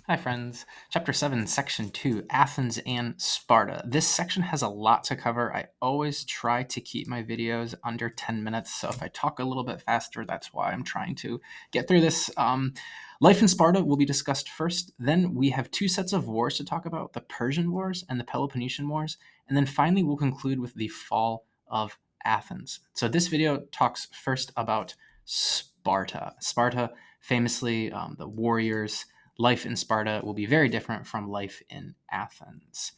Hi, friends. Chapter 7, Section 2, Athens and Sparta. This section has a lot to cover. I always try to keep my videos under 10 minutes, so if I talk a little bit faster, that's why I'm trying to get through this. Life in Sparta will be discussed first. Then we have two sets of wars to talk about, the Persian Wars and the Peloponnesian Wars. And then finally, we'll conclude with the fall of Athens. So this video talks first about Sparta. Sparta, famously, the warriors. Life in Sparta will be very different from life in Athens.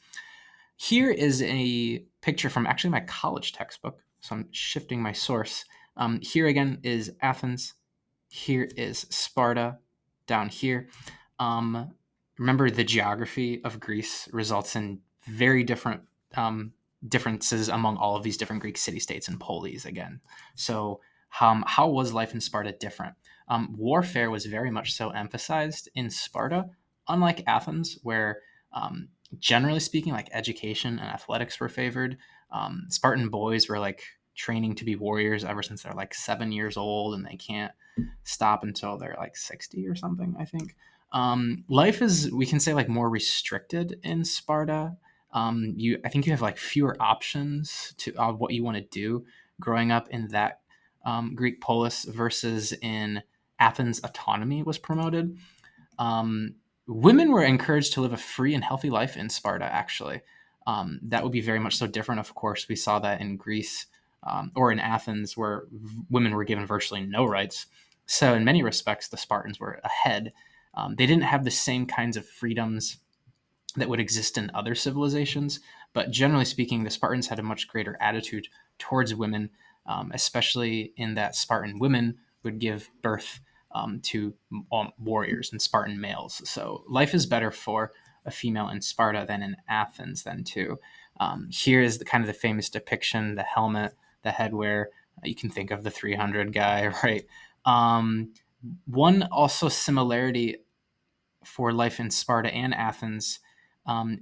Here is a picture from actually my college textbook. So I'm shifting my source. Here again is Athens. Here is Sparta down here. Remember, the geography of Greece results in very different differences among all of these different Greek city-states and polis again. So how was life in Sparta different? Warfare was very much so emphasized in Sparta, unlike Athens, where generally speaking, like education and athletics were favored. Spartan boys were like training to be warriors ever since they're like 7 years old, and they can't stop until they're like 60 or something, I think. Life is, we can say, like more restricted in Sparta. I think you have like fewer options to what you want to do growing up in that Greek polis versus in Athens. Autonomy was promoted. Women were encouraged to live a free and healthy life in Sparta, actually. That would be very much so different, of course. We saw that in Greece or in Athens, where women were given virtually no rights. So, in many respects, the Spartans were ahead. They didn't have the same kinds of freedoms that would exist in other civilizations, but generally speaking, the Spartans had a much greater attitude towards women, especially in that Spartan women would give birth to warriors and Spartan males. So life is better for a female in Sparta than in Athens then too. Here is the kind of the famous depiction, the helmet, the headwear. You can think of the 300 guy, right? One also similarity for life in Sparta and Athens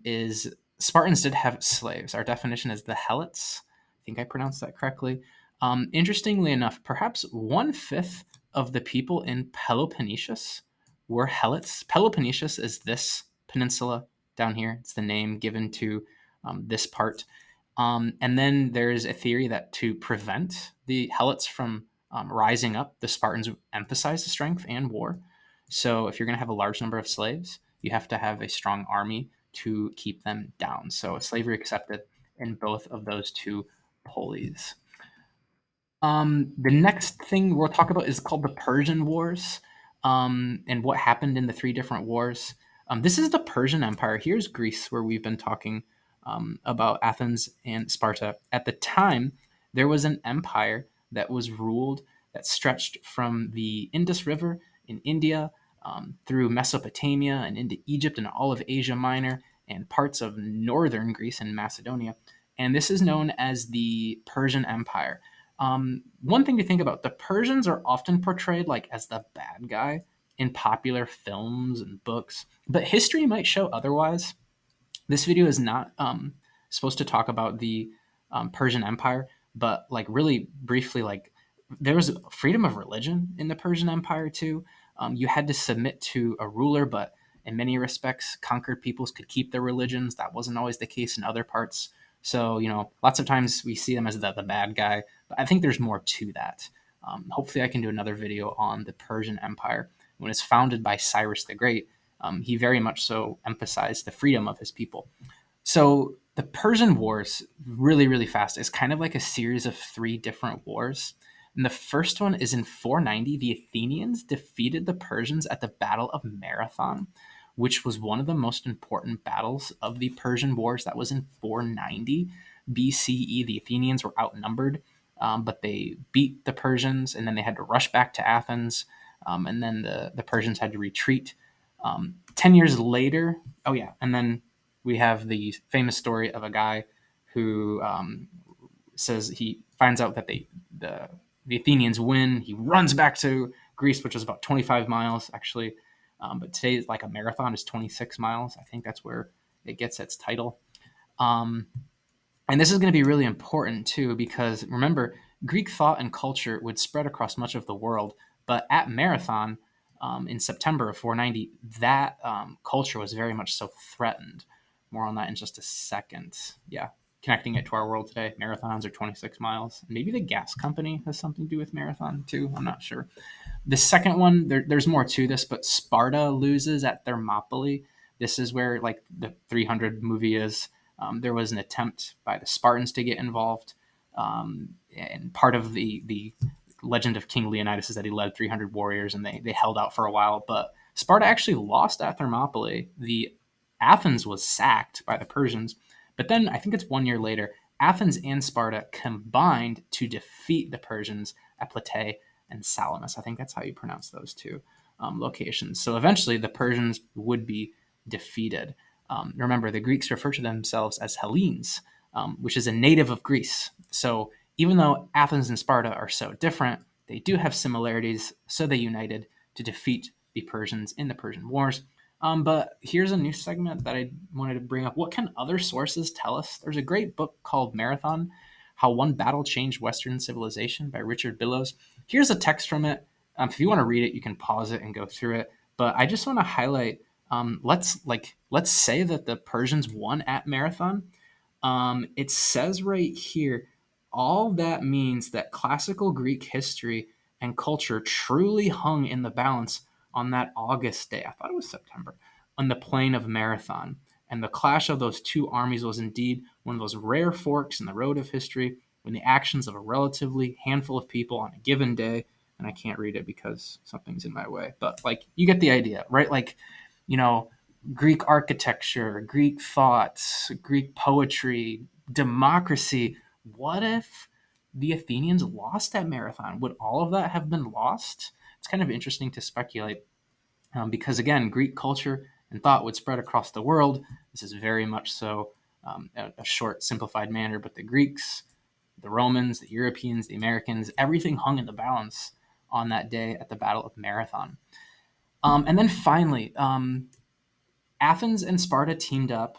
is Spartans did have slaves. Our definition is the helots. I think I pronounced that correctly. Interestingly enough, perhaps 1/5 of the people in Peloponnesus were helots. Peloponnesus is this peninsula down here. It's the name given to this part. And then there's a theory that to prevent the helots from rising up, the Spartans emphasized strength and war. So if you're going to have a large number of slaves, you have to have a strong army to keep them down. So slavery accepted in both of those two polis. The next thing we'll talk about is called the Persian Wars, and what happened in the three different wars. This is the Persian Empire. Here's Greece, where we've been talking about Athens and Sparta. At the time, there was an empire that was ruled, that stretched from the Indus River in India through Mesopotamia and into Egypt and all of Asia Minor and parts of northern Greece and Macedonia. And this is known as the Persian Empire. One thing to think about, the Persians are often portrayed like as the bad guy in popular films and books, but history might show otherwise. This video is not supposed to talk about the Persian Empire, but like really briefly, like there was freedom of religion in the Persian Empire too. You had to submit to a ruler, but in many respects, conquered peoples could keep their religions. That wasn't always the case in other parts. So, lots of times we see them as the bad guy, but I think there's more to that. Hopefully, I can do another video on the Persian Empire. When it's founded by Cyrus the Great, he very much so emphasized the freedom of his people. So, the Persian Wars, really, really fast, is kind of like a series of three different wars. And the first one is in 490. The Athenians defeated the Persians at the Battle of Marathon, which was one of the most important battles of the Persian Wars. That was in 490 BCE. The Athenians were outnumbered, but they beat the Persians, and then they had to rush back to Athens, and then the Persians had to retreat. 10 years later, oh yeah, and then we have the famous story of a guy who says he finds out that the Athenians win. He runs back to Greece, which is about 25 miles actually. But today, like a marathon is 26 miles. I think that's where it gets its title. And this is going to be really important too, because remember, Greek thought and culture would spread across much of the world. But at Marathon, in September of 490, that culture was very much so threatened. More on that in just a second. Yeah, connecting it to our world today, marathons are 26 miles. Maybe the gas company has something to do with marathon too. I'm not sure. The second one, there's more to this, but Sparta loses at Thermopylae. This is where like the 300 movie is. There was an attempt by the Spartans to get involved, and part of the legend of King Leonidas is that he led 300 warriors, and they held out for a while. But Sparta actually lost at Thermopylae. The Athens was sacked by the Persians, but then I think it's 1 year later, Athens and Sparta combined to defeat the Persians at Plataea and Salamis. I think that's how you pronounce those two locations. So eventually the Persians would be defeated. Remember, the Greeks refer to themselves as Hellenes, which is a native of Greece. So even though Athens and Sparta are so different, they do have similarities, so they united to defeat the Persians in the Persian Wars. But here's a new segment that I wanted to bring up. What can other sources tell us? There's a great book called Marathon, How One Battle Changed Western Civilization by Richard Billows. Here's a text from it. If you want to read it, you can pause it and go through it. But I just want to highlight. Let's say that the Persians won at Marathon. It says right here, all that means that classical Greek history and culture truly hung in the balance on that August day. I thought it was September, on the plain of Marathon. And the clash of those two armies was indeed one of those rare forks in the road of history when the actions of a relatively handful of people on a given day, and I can't read it because something's in my way, but like you get the idea, right? Like, you know, Greek architecture, Greek thoughts, Greek poetry, democracy. What if the Athenians lost that marathon? Would all of that have been lost? It's kind of interesting to speculate because, again, Greek culture and thought would spread across the world. This is very much so a short, simplified manner, but the Greeks, the Romans, the Europeans, the Americans, everything hung in the balance on that day at the Battle of Marathon. And then finally, Athens and Sparta teamed up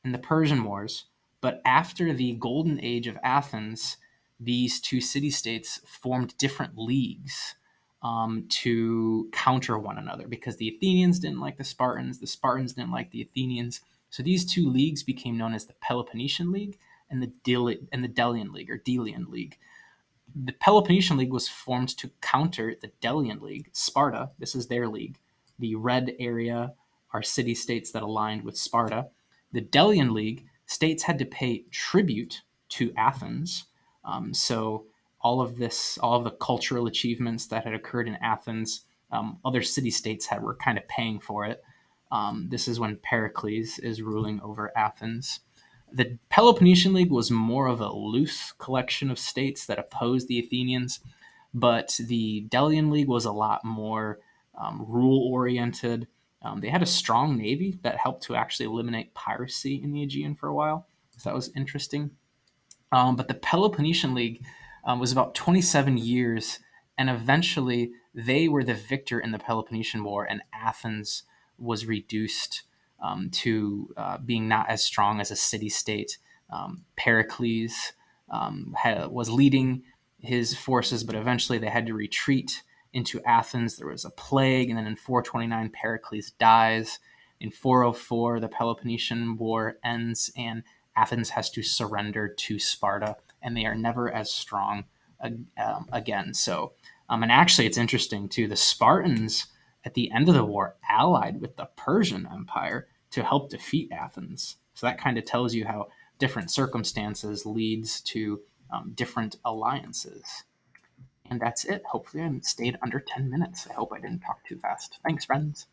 in the Persian Wars, but after the golden age of Athens, these two city states formed different leagues to counter one another because the Athenians didn't like the Spartans didn't like the Athenians. So these two leagues became known as the Peloponnesian League and the Delian League or Delian League. The Peloponnesian League was formed to counter the Delian League. Sparta, this is their league. The red area are city states that aligned with Sparta. The Delian League, states had to pay tribute to Athens. So all of the cultural achievements that had occurred in Athens, other city states were kind of paying for it. This is when Pericles is ruling over Athens. The Peloponnesian League was more of a loose collection of states that opposed the Athenians, but the Delian League was a lot more rule oriented. They had a strong navy that helped to actually eliminate piracy in the Aegean for a while. So that was interesting. But the Peloponnesian League was about 27 years, and eventually they were the victor in the Peloponnesian War, and Athens was reduced to being not as strong as a city state. Pericles was leading his forces, but eventually they had to retreat into Athens. There was a plague, and then in 429, Pericles dies. In 404, the Peloponnesian War ends, and Athens has to surrender to Sparta, and they are never as strong again. So, and actually, it's interesting too. The Spartans at the end of the war allied with the Persian Empire to help defeat Athens. So that kind of tells you how different circumstances leads to different alliances. And that's it. Hopefully, I stayed under 10 minutes. I hope I didn't talk too fast. Thanks, friends.